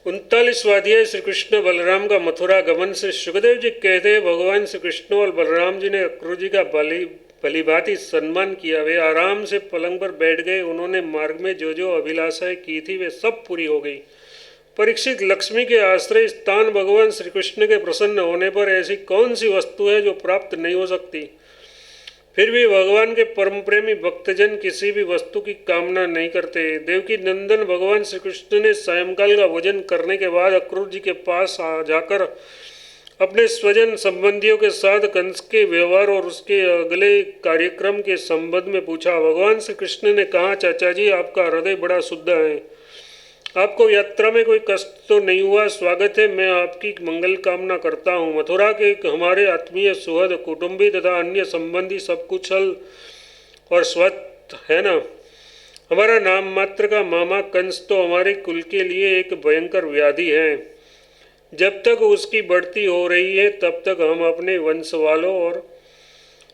39वां अध्याय श्री कृष्ण बलराम का मथुरा गमन से सुखदेव जी कहते हैं, भगवान श्री कृष्ण और बलराम जी ने अक्रूर जी का भलीभांति सम्मान किया। वे आराम से पलंग पर बैठ गए। उन्होंने मार्ग में जो जो अभिलाषाएं की थी वे सब पूरी हो गई। परीक्षित, लक्ष्मी के आश्रय स्थान भगवान श्री कृष्ण के प्रसन्न होने पर ऐसी कौन सी वस्तु है जो प्राप्त नहीं हो सकती। फिर भी भगवान के परम प्रेमी भक्तजन किसी भी वस्तु की कामना नहीं करते। देवकी नंदन भगवान श्री कृष्ण ने सायंकाल का भोजन करने के बाद अक्रूर जी के पास जाकर अपने स्वजन संबंधियों के साथ कंस के व्यवहार और उसके अगले कार्यक्रम के संबंध में पूछा। भगवान श्री कृष्ण ने कहा, चाचा जी, आपका हृदय बड़ा शुद्ध है, आपको यात्रा में कोई कष्ट तो नहीं हुआ। स्वागत है, मैं आपकी मंगल कामना करता हूँ। मथुरा के हमारे आत्मीय, सुहृद, कुटुंबी तथा अन्य संबंधी सब कुशल और स्वस्थ है ना। हमारा नाम मात्र का मामा कंस तो हमारे कुल के लिए एक भयंकर व्याधि है। जब तक उसकी बढ़ती हो रही है तब तक हम अपने वंश वालों और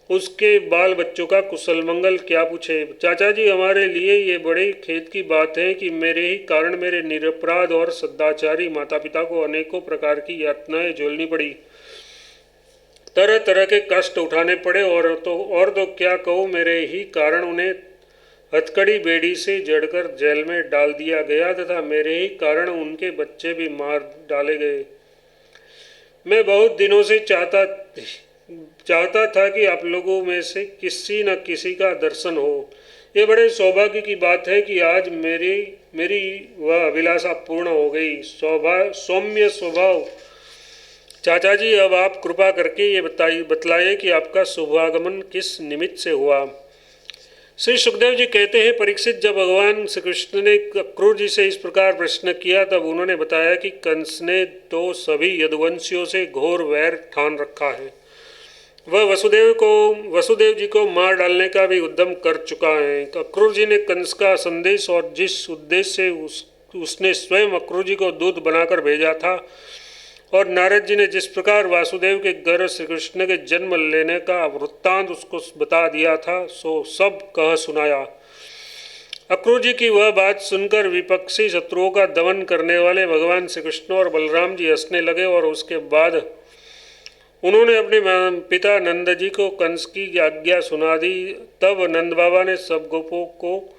उसके बाल बच्चों का कुशल मंगल क्या पूछे। चाचा जी, हमारे लिए ये बड़े खेद की बात है कि मेरे ही कारण मेरे निरपराध और सदाचारी माता पिता को अनेकों प्रकार की यातनाएं झेलनी पड़ी, तरह तरह के कष्ट उठाने पड़े। और तो क्या कहूँ, मेरे ही कारण उन्हें हथकड़ी बेड़ी से जड़कर जेल में डाल दिया गया तथा मेरे ही कारण उनके बच्चे भी मार डाले गए। मैं बहुत दिनों से चाहता था कि आप लोगों में से किसी न किसी का दर्शन हो। ये बड़े सौभाग्य की बात है कि आज मेरी वह अभिलाषा पूर्ण हो गई। सौम्य स्वभाव चाचा जी, अब आप कृपा करके ये बतलाइए कि आपका शुभागमन किस निमित्त से हुआ। श्री सुखदेव जी कहते हैं, परीक्षित, जब भगवान श्री कृष्ण ने अक्रूर जी से इस प्रकार प्रश्न किया तब उन्होंने बताया कि कंस ने तो सभी यदुवंशियों से घोर वैर ठान रखा है। वह वसुदेव जी को मार डालने का भी उद्यम कर चुका है। अक्रूर जी ने कंस का संदेश और जिस उद्देश्य से उसने स्वयं अक्रूर जी को दूत बनाकर भेजा था और नारद जी ने जिस प्रकार वासुदेव के घर श्री कृष्ण के जन्म लेने का वृत्तांत उसको बता दिया था, सो सब कह सुनाया। अक्रूर जी की वह बात सुनकर विपक्षी शत्रुओं का दमन करने वाले भगवान श्री कृष्ण और बलराम जी हंसने लगे और उसके बाद उन्होंने अपने पिता नंद जी को कंस की आज्ञा सुना दी। तब नंद बाबा ने सब गोपों को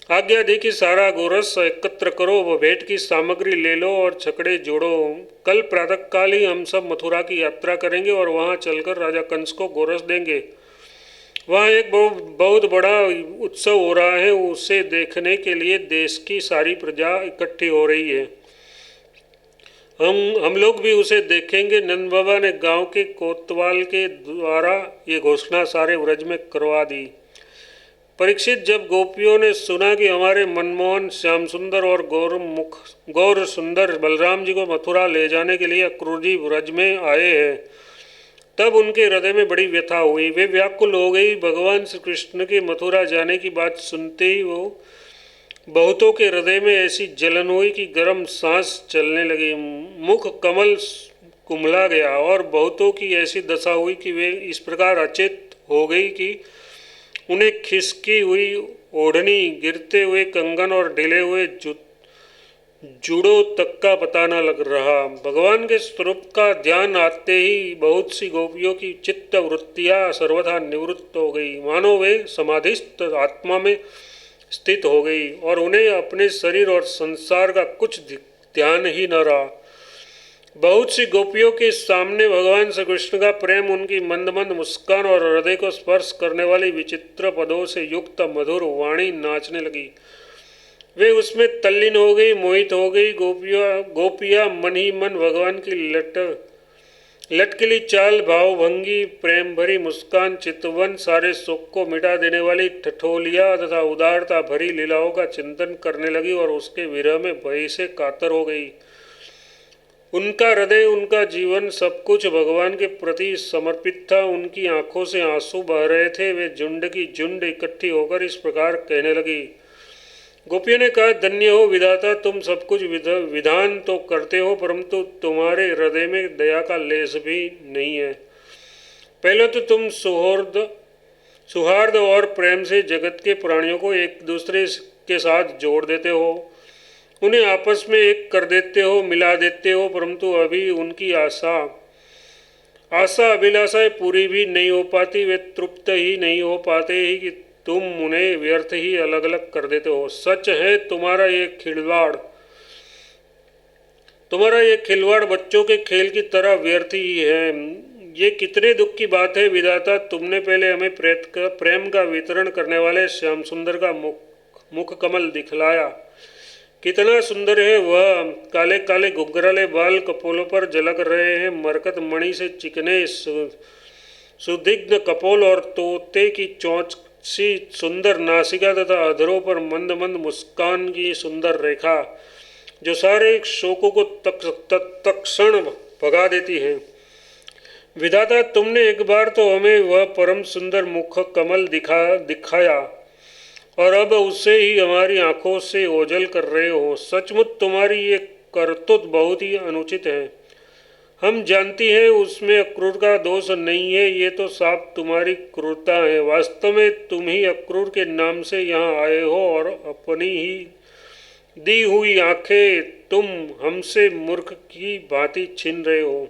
आज्ञा दी कि सारा गोरस एकत्र करो, वह भेंट की सामग्री ले लो और छकड़े जोड़ो। कल प्रातःकाल ही हम सब मथुरा की यात्रा करेंगे और वहां चलकर राजा कंस को गोरस देंगे। वहाँ एक बहुत बड़ा उत्सव हो रहा है, उसे देखने के लिए देश की सारी प्रजा इकट्ठी हो रही है। हम लोग भी उसे देखेंगे। नंद बाबा ने गांव के कोतवाल के द्वारा ये घोषणा सारे व्रज में करवा दी। परीक्षित, जब गोपियों ने सुना कि हमारे मनमोहन, श्याम सुंदर और गौर सुंदर बलराम जी को मथुरा ले जाने के लिए अक्रूर जी व्रज में आए हैं, तब उनके हृदय में बड़ी व्यथा हुई। वे व्याकुल हो गई। भगवान श्री कृष्ण के मथुरा जाने की बात सुनते ही वो बहुतों के हृदय में ऐसी जलन हुई कि गर्म सांस चलने लगी, मुख कमल कुम्हला गया और बहुतों की ऐसी दशा हुई कि वे इस प्रकार अचेत हो गई कि उन्हें खिसकी हुई ओढ़नी, गिरते हुए कंगन और ढिले हुए जूड़ों तक का पता न लग रहा। भगवान के स्वरूप का ध्यान आते ही बहुत सी गोपियों की चित्त वृत्तियाँ सर्वथा निवृत्त हो गई, मानो वे समाधिस्थ आत्मा में स्थित हो गई और उन्हें अपने शरीर और संसार का कुछ ध्यान ही न रहा। बहुत सी गोपियों के सामने भगवान श्री कृष्ण का प्रेम, उनकी मंद मंद मुस्कान और हृदय को स्पर्श करने वाली विचित्र पदों से युक्त मधुर वाणी नाचने लगी। वे उसमें तल्लीन हो गई, मोहित हो गई। गोपियाँ मन ही मन भगवान की लटकली चाल, भावभंगी, प्रेम भरी मुस्कान, चितवन, सारे शोक को मिटा देने वाली ठठोलिया तथा उदारता भरी लीलाओं का चिंतन करने लगी और उसके विरह में भय से कातर हो गई। उनका हृदय, उनका जीवन, सब कुछ भगवान के प्रति समर्पित था। उनकी आंखों से आंसू बह रहे थे। वे झुंड की झुंड इकट्ठी होकर इस प्रकार कहने लगी। गोपियों ने कहा, धन्य हो विधाता, तुम सब कुछ विधान तो करते हो, परंतु तुम्हारे हृदय में दया का लेस भी नहीं है। पहले तो तुम सौहार्द और प्रेम से जगत के प्राणियों को एक दूसरे के साथ जोड़ देते हो, उन्हें आपस में एक कर देते हो, मिला देते हो, परंतु अभी उनकी आशा अभिलाषाएं पूरी भी नहीं हो पाती। वे तृप्त ही नहीं हो पाते ही कि तुम उन्हें व्यर्थ ही अलग अलग कर देते हो। सच है तुम्हारा ये खिलवाड़ बच्चों के खेल की तरह व्यर्थ ही है। ये कितने दुख की बात है विधाता, तुमने पहले हमें प्रेम का वितरण करने वाले श्याम सुंदर का मुख कमल दिखलाया। कितना सुंदर है वह, काले काले घुंघराले बाल कपोलों पर झलक रहे हैं। मरकत मणि से चिकने सुदिग्ध कपोल और तोते की चोंच सी सुंदर नासिका तथा अधरों पर मंद मंद मुस्कान की सुंदर रेखा जो सारे शोकों को तत्क्षण भगा देती है। विधाता, तुमने एक बार तो हमें वह परम सुंदर मुख कमल दिखाया और अब उससे ही हमारी आंखों से ओझल कर रहे हो। सचमुच तुम्हारी ये करतूत बहुत ही अनुचित है। हम जानती हैं उसमें अक्रूर का दोष नहीं है, ये तो साफ तुम्हारी क्रूरता है। वास्तव में तुम ही अक्रूर के नाम से यहाँ आए हो और अपनी ही दी हुई आंखें तुम हमसे मूर्ख की भांति छीन रहे हो।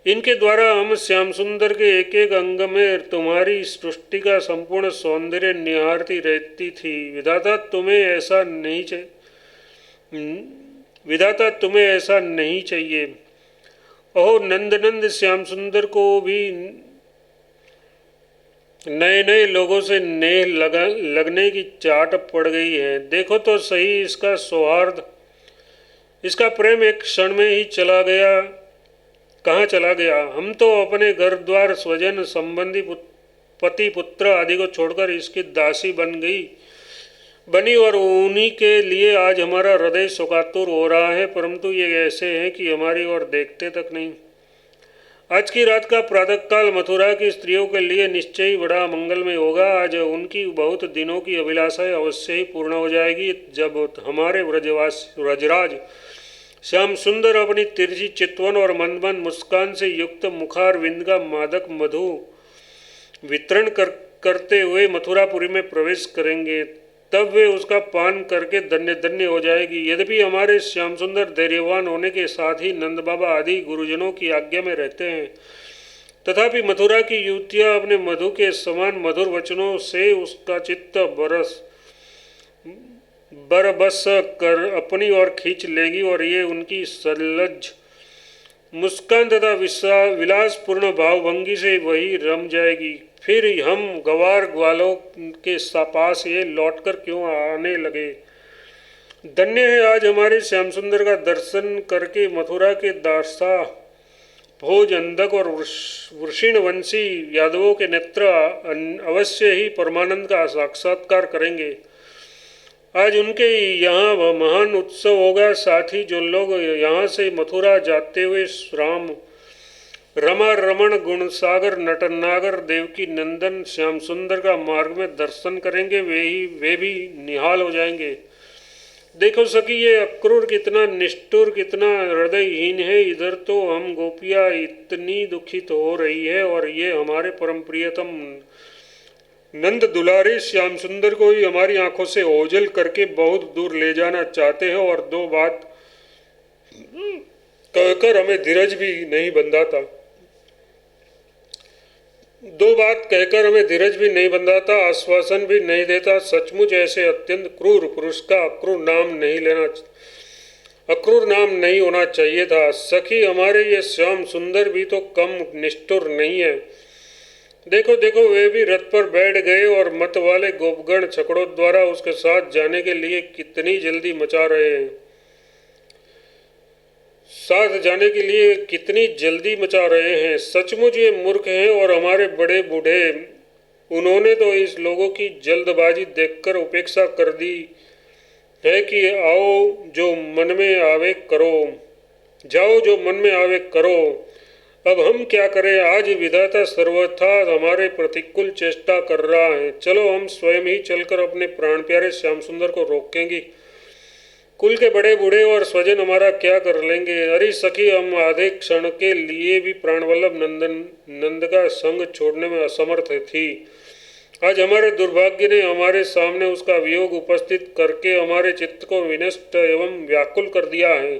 इनके द्वारा हम श्याम सुंदर के एक एक अंग में तुम्हारी सृष्टि का संपूर्ण सौंदर्य निहारती रहती थी। विधाता तुम्हें ऐसा नहीं चाहिए। ओह नंद श्याम सुंदर को भी नए नए लोगों से नेह लगने की चाट पड़ गई है। देखो तो सही इसका सौहार्द, इसका प्रेम एक क्षण में ही कहाँ चला गया। हम तो अपने घर द्वार स्वजन संबंधी पति पुत्र आदि को छोड़कर इसकी दासी बनी और उन्हीं के लिए आज हमारा हृदय शोकातुर हो रहा है, परंतु ये ऐसे हैं कि हमारी ओर देखते तक नहीं। आज की रात का प्रातःकाल मथुरा की स्त्रियों के लिए निश्चय ही बड़ा मंगलमय होगा। आज उनकी बहुत दिनों की अभिलाषाएं अवश्य ही पूर्ण हो जाएगी, जब हमारे व्रजराज श्याम सुंदर अपनी तिरछी चितवन और मंद मंद मुस्कान से युक्त मुखारविंद का मादक मधु वितरण करते हुए मथुरापुरी में प्रवेश करेंगे। तब वे उसका पान करके धन्य धन्य हो जाएगी। यद्यपि हमारे श्याम सुंदर धैर्यवान होने के साथ ही नंद बाबा आदि गुरुजनों की आज्ञा में रहते हैं, तथापि मथुरा की युवतियाँ अपने मधु के समान मधुर वचनों से उसका चित्त बरबस कर अपनी ओर खींच लेगी और ये उनकी सलज्ज मुस्कान तथा विलासपूर्ण भावभंगी से वही रम जाएगी। फिर हम गवार ग्वालों के पास ये लौटकर क्यों आने लगे। धन्य है आज हमारे श्याम सुंदर का दर्शन करके मथुरा के दासा भोज अंधक और वृषिणवंशी यादवों के नेत्र अवश्य ही परमानंद का साक्षात्कार करेंगे। आज उनके यहाँ महान उत्सव होगा। साथ ही जो लोग यहाँ से मथुरा जाते हुए रमा रमण गुणसागर नटनागर देवकी नंदन श्याम सुंदर का मार्ग में दर्शन करेंगे, वे भी निहाल हो जाएंगे। देखो सखी, ये अक्रूर कितना निष्ठुर, कितना हृदयहीन है। इधर तो हम गोपियाँ इतनी दुखित हो रही है और ये हमारे परम प्रियतम नंद दुलारे श्याम सुंदर को ही हमारी आंखों से ओझल करके बहुत दूर ले जाना चाहते हैं और दो बात कहकर हमें धीरज भी नहीं बंधाता, आश्वासन भी नहीं देता। सचमुच ऐसे अत्यंत क्रूर पुरुष का अक्रूर नाम नहीं होना चाहिए था। सखी, हमारे ये श्याम सुंदर भी तो कम निष्ठुर नहीं है। देखो देखो, वे भी रथ पर बैठ गए और मत वाले गोपगण छकड़ों द्वारा उसके साथ जाने के लिए कितनी जल्दी मचा रहे हैं। सचमुच ये मूर्ख हैं और हमारे बड़े बूढ़े, उन्होंने तो इस लोगों की जल्दबाजी देखकर उपेक्षा कर दी है कि जाओ जो मन में आवे करो। अब हम क्या करें। आज विधाता सर्वथा हमारे प्रतिकूल चेष्टा कर रहा है। चलो हम स्वयं ही चलकर अपने प्राण प्यारे श्याम सुंदर को रोकेंगे। कुल के बड़े बूढ़े और स्वजन हमारा क्या कर लेंगे। अरे सखी, हम आधे क्षण के लिए भी प्राणवल्लभ नंद का संग छोड़ने में असमर्थ थी। आज हमारे दुर्भाग्य ने हमारे सामने उसका वियोग उपस्थित करके हमारे चित्त को विनष्ट एवं व्याकुल कर दिया है।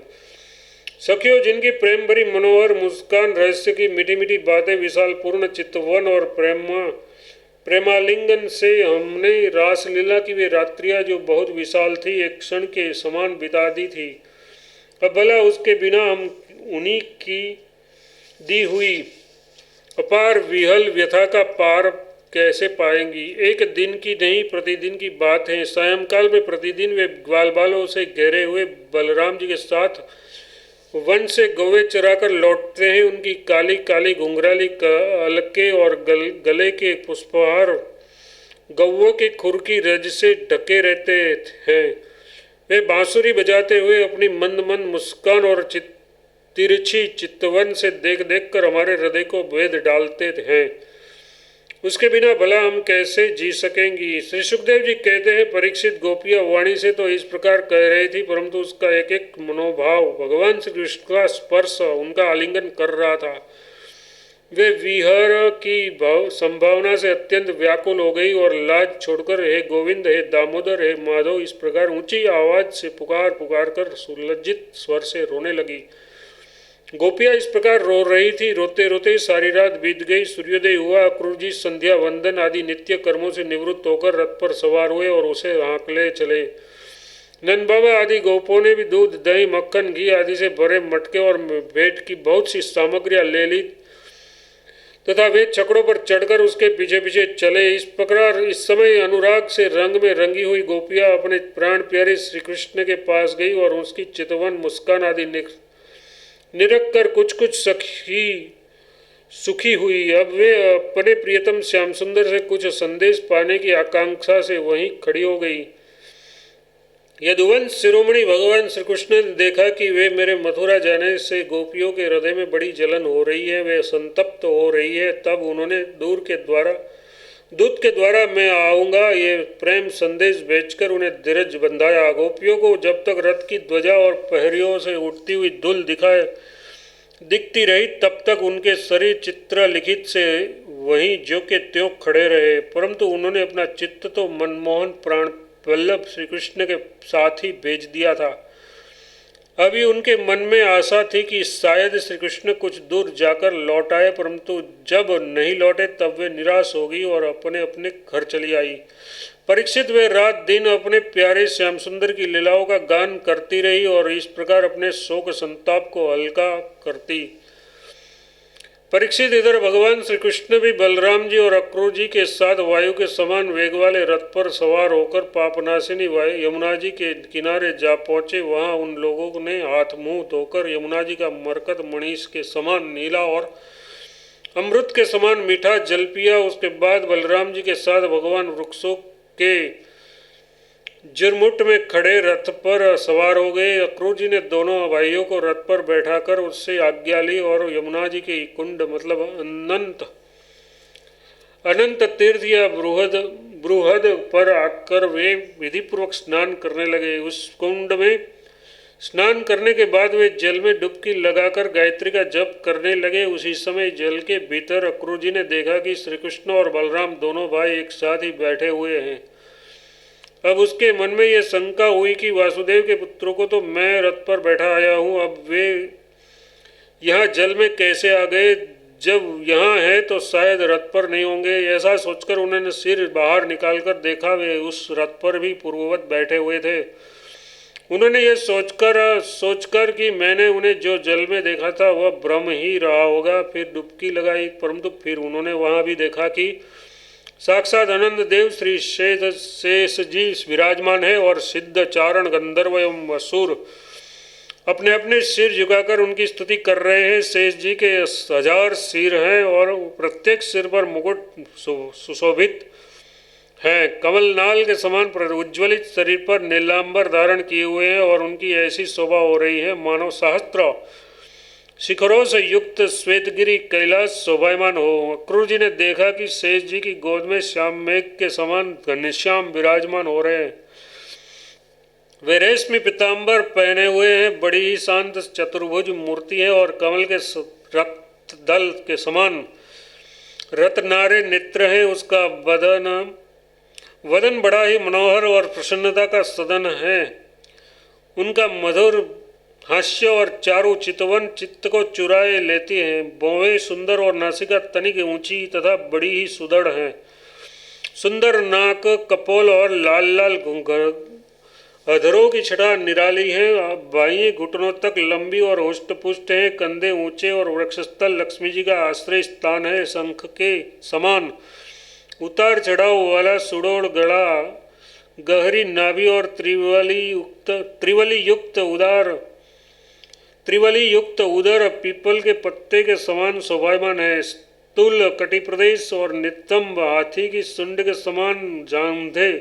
सखियों, जिनकी प्रेम भरी मनोहर मुस्कान, रहस्य की मीठी मीठी बातें, विशाल पूर्ण चितवन और प्रेमालिंगन से हमने रासलीला की वे रात्रियां जो बहुत विशाल थी, एक क्षण के समान बिता दी थी, अब भला उसके बिना हम उन्हीं की दी हुई अपार विहल व्यथा का पार कैसे पाएंगी। एक दिन की नहीं, प्रतिदिन की बात है। सायंकाल में प्रतिदिन वे ग्वाल बालों से घेरे हुए बलराम जी के साथ वन से गौवे चराकर लौटते हैं। उनकी काली काली घुंघराली अलके और गले के पुष्पहार गौवों के खुर की रज से ढके रहते हैं। वे बांसुरी बजाते हुए अपनी मंद मंद मुस्कान और तिरछी चितवन से देख देख कर हमारे हृदय को भेद डालते हैं। उसके बिना भला हम कैसे जी सकेंगी। श्री सुखदेव जी कहते हैं, परीक्षित गोपियां वाणी से तो इस प्रकार कह रही थी, परंतु उसका एक एक मनोभाव भगवान श्री कृष्ण का स्पर्श, उनका आलिंगन कर रहा था। वे विहर की संभावना से अत्यंत व्याकुल हो गई और लाज छोड़कर हे गोविंद, हे दामोदर, हे माधव इस प्रकार ऊंची आवाज से पुकार पुकार कर सुलज्जित स्वर से रोने लगी। गोपियां इस प्रकार रो रही थी। रोते रोते सारी रात बीत गई। सूर्योदय हुआ। अक्रूर जी संध्या वंदन आदि नित्य कर्मों से निवृत्त होकर रथ पर सवार हुए और उसे हाँकले चले। नंद बाबा आदि गोपों ने भी दूध, दही, मक्खन, घी आदि से भरे मटके और भेंट की बहुत सी सामग्रियां ले ली तथा वे छकड़ों पर चढ़कर उसके पीछे पीछे चले। इस प्रकार इस समय अनुराग से रंग में रंगी हुई गोपियां अपने प्राण प्यारे श्री कृष्ण के पास गई और उसकी चितवन, मुस्कान आदि निरख कर कुछ कुछ सुखी हुई। अब वे अपने प्रियतम श्याम सुंदर से कुछ संदेश पाने की आकांक्षा से वहीं खड़ी हो गई। यदुवंश शिरोमणि भगवान श्री कृष्ण ने देखा कि वे मेरे मथुरा जाने से गोपियों के हृदय में बड़ी जलन हो रही है, वे संतप्त हो रही है, तब उन्होंने दूत के द्वारा मैं आऊँगा ये प्रेम संदेश भेजकर उन्हें धीरज बंधाया। गोपियों को जब तक रथ की ध्वजा और पहरियों से उठती हुई धूल दिखती रही, तब तक उनके शरीर चित्र लिखित से वहीं ज्यों के त्यों खड़े रहे, परंतु उन्होंने अपना चित्त तो मनमोहन प्राण वल्लभ श्री कृष्ण के साथ ही भेज दिया था। अभी उनके मन में आशा थी कि शायद श्री कृष्ण कुछ दूर जाकर लौट आए, परंतु जब नहीं लौटे तब वे निराश हो गई और अपने अपने घर चली आई। परीक्षित वे रात दिन अपने प्यारे श्याम सुंदर की लीलाओं का गान करती रही और इस प्रकार अपने शोक संताप को हल्का करती। परीक्षित इधर भगवान श्री कृष्ण भी बलराम जी और अक्रूर जी के साथ वायु के समान वेग वाले रथ पर सवार होकर पापनाशिनी यमुना जी के किनारे जा पहुँचे। वहाँ उन लोगों ने हाथ मुंह धोकर यमुना जी का मरकत मणिश के समान नीला और अमृत के समान मीठा जल पिया। उसके बाद बलराम जी के साथ भगवान वृक्षों के जुरमुट में खड़े रथ पर सवार हो गए। अक्रूर जी ने दोनों भाइयों को रथ पर बैठाकर उससे आज्ञा ली और यमुना जी के कुंड मतलब अनंत तीर्थ या बृहद पर आकर वे विधिपूर्वक स्नान करने लगे। उस कुंड में स्नान करने के बाद वे जल में डुबकी लगाकर गायत्री का जप करने लगे। उसी समय जल के भीतर अक्रूर जी ने देखा कि श्री कृष्ण और बलराम दोनों भाई एक साथ ही बैठे हुए हैं। अब उसके मन में यह शंका हुई कि वासुदेव के पुत्रों को तो मैं रथ पर बैठा आया हूँ, अब वे यहाँ जल में कैसे आ गए? जब यहाँ है तो शायद रथ पर नहीं होंगे। ऐसा सोचकर उन्होंने सिर बाहर निकालकर देखा, वे उस रथ पर भी पूर्ववत बैठे हुए थे। उन्होंने ये सोचकर कि मैंने उन्हें जो जल में देखा था वह भ्रम ही रहा होगा, फिर डुबकी लगाई, परंतु फिर उन्होंने वहाँ भी देखा कि साक्षात आनंद देव श्री शेष जी विराजमान है और सिद्ध चारण गंधर्व एवं असुर अपने अपने सिर झुकाकर उनकी स्तुति कर रहे हैं। शेष जी के 1000 सिर हैं और प्रत्येक सिर पर मुकुट सुशोभित है। कमलनाल के समान उज्ज्वलित शरीर पर नीलांबर धारण किए हुए हैं और उनकी ऐसी शोभा हो रही है मानव सहस्त्र शिखरों से युक्त श्वेतगिरी कैलाश शोभायमान हो। अक्रूर जी ने देखा कि शेष जी की गोद में श्याम मेघ के समान घनश्याम विराजमान हो रहे हैं। वे रेशमी पीताम्बर पहने हुए हैं, बड़ी ही शांत चतुर्भुज मूर्ति है और कमल के रक्त दल के समान रत्नारे नेत्र है उसका वदन, वदन बड़ा ही मनोहर और प्रसन्नता का सदन है। उनका मधुर हास्य और चारु चितवन चित्त को चुराए लेती हैं। भौहें सुंदर और नासिका तनिक ऊंची तथा बड़ी ही सुदृढ़ है। सुंदर नाक, कपोल और लाल लाल अधरों की छटा निराली है। बाहियां घुटनों तक लंबी और हुष्ट पुष्ट है। कंधे ऊंचे और वक्षस्थल लक्ष्मी जी का आश्रय स्थान है। शंख के समान उतार चढ़ाव वाला सुडौल गला, गहरी नाभि और त्रिवली युक्त उदर पीपल के पत्ते के समान शोभायमान है। स्थूल कटि प्रदेश और नितंब हाथी की सुंड के समान जांघे,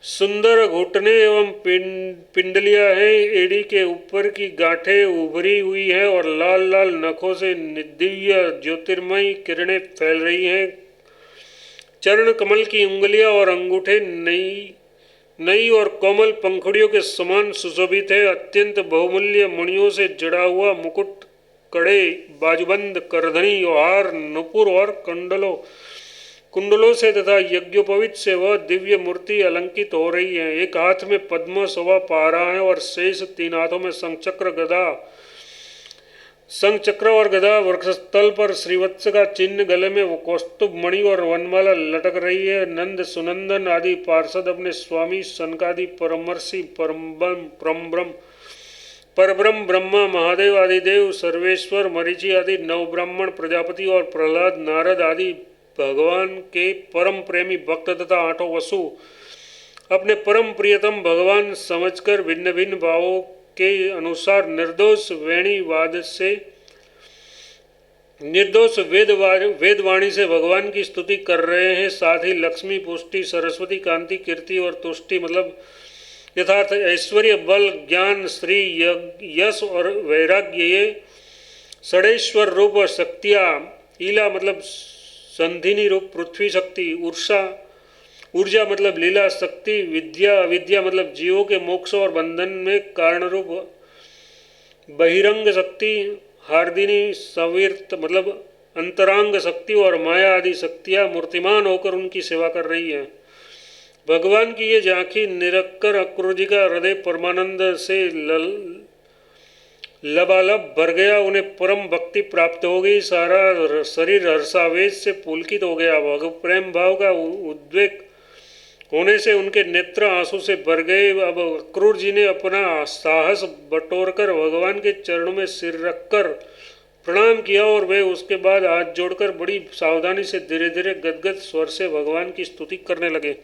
सुंदर घुटने एवं पिंडलियां हैं। एड़ी के ऊपर की गांठें उभरी हुई है और लाल लाल नखों से दिव्य ज्योतिर्मयी किरणें फैल रही हैं। चरण कमल की उंगलियां और अंगूठे नई और कोमल पंखुड़ियों के समान सुशोभित है। अत्यंत बहुमूल्य मणियों से जड़ा हुआ मुकुट, कड़े, बाजूबंद, करधनी, हार, नुपुर और कुंडलों से तथा यज्ञोपवीत से वह दिव्य मूर्ति अलंकित हो रही है। एक हाथ में पद्म शोभा पा रहा है और शेष 3 हाथों में शंखचक्र और गदा, वक्षस्थल पर श्रीवत्स का चिन्ह, गले में कौस्तुभ मणि और वनमाला लटक रही है। नंद, सुनंदन आदि पार्षद अपने स्वामी सनकादि परमर्षि, परब्रह्म ब्रह्मा, महादेव आदि देव, सर्वेश्वर, मरीचि आदि नवब्राह्मण, प्रजापति और प्रहलाद, नारद आदि भगवान के परम प्रेमी भक्त तथा 8 वसु अपने परम प्रियतम भगवान समझकर भिन्न भिन्न भावों के अनुसार निर्दोष वेदवाणी से भगवान की स्तुति कर रहे हैं। साथ ही लक्ष्मी, पुष्टि, सरस्वती, कांति, कीर्ति और तुष्टि मतलब यथार्थ ऐश्वर्य, बल, ज्ञान, श्री, यश और वैराग्य, ये षडेश्वर रूप और शक्तियाँ, ईला मतलब संधिनी रूप पृथ्वी शक्ति, ऊर्जा मतलब लीला शक्ति, विद्या अविद्या मतलब जीवों के मोक्ष और बंधन में कारण रूप बहिरंग शक्ति, हार्दिनी सवीर्त मतलब अंतरांग शक्ति और माया आदि शक्तियाँ मूर्तिमान होकर उनकी सेवा कर रही हैं। भगवान की ये झांकी निरखकर अक्रूर जी का हृदय परमानंद से लबालब भर गया। उन्हें परम भक्ति प्राप्त हो गई। सारा शरीर हर्षावेश से पुलकित हो गया। प्रेम भाव का उद्वेग होने से उनके नेत्र आंसू से भर गए। अब अक्रूर जी ने अपना साहस बटोरकर भगवान के चरणों में सिर रखकर प्रणाम किया और वे उसके बाद हाथ जोड़कर बड़ी सावधानी से धीरे धीरे गदगद स्वर से भगवान की स्तुति करने लगे।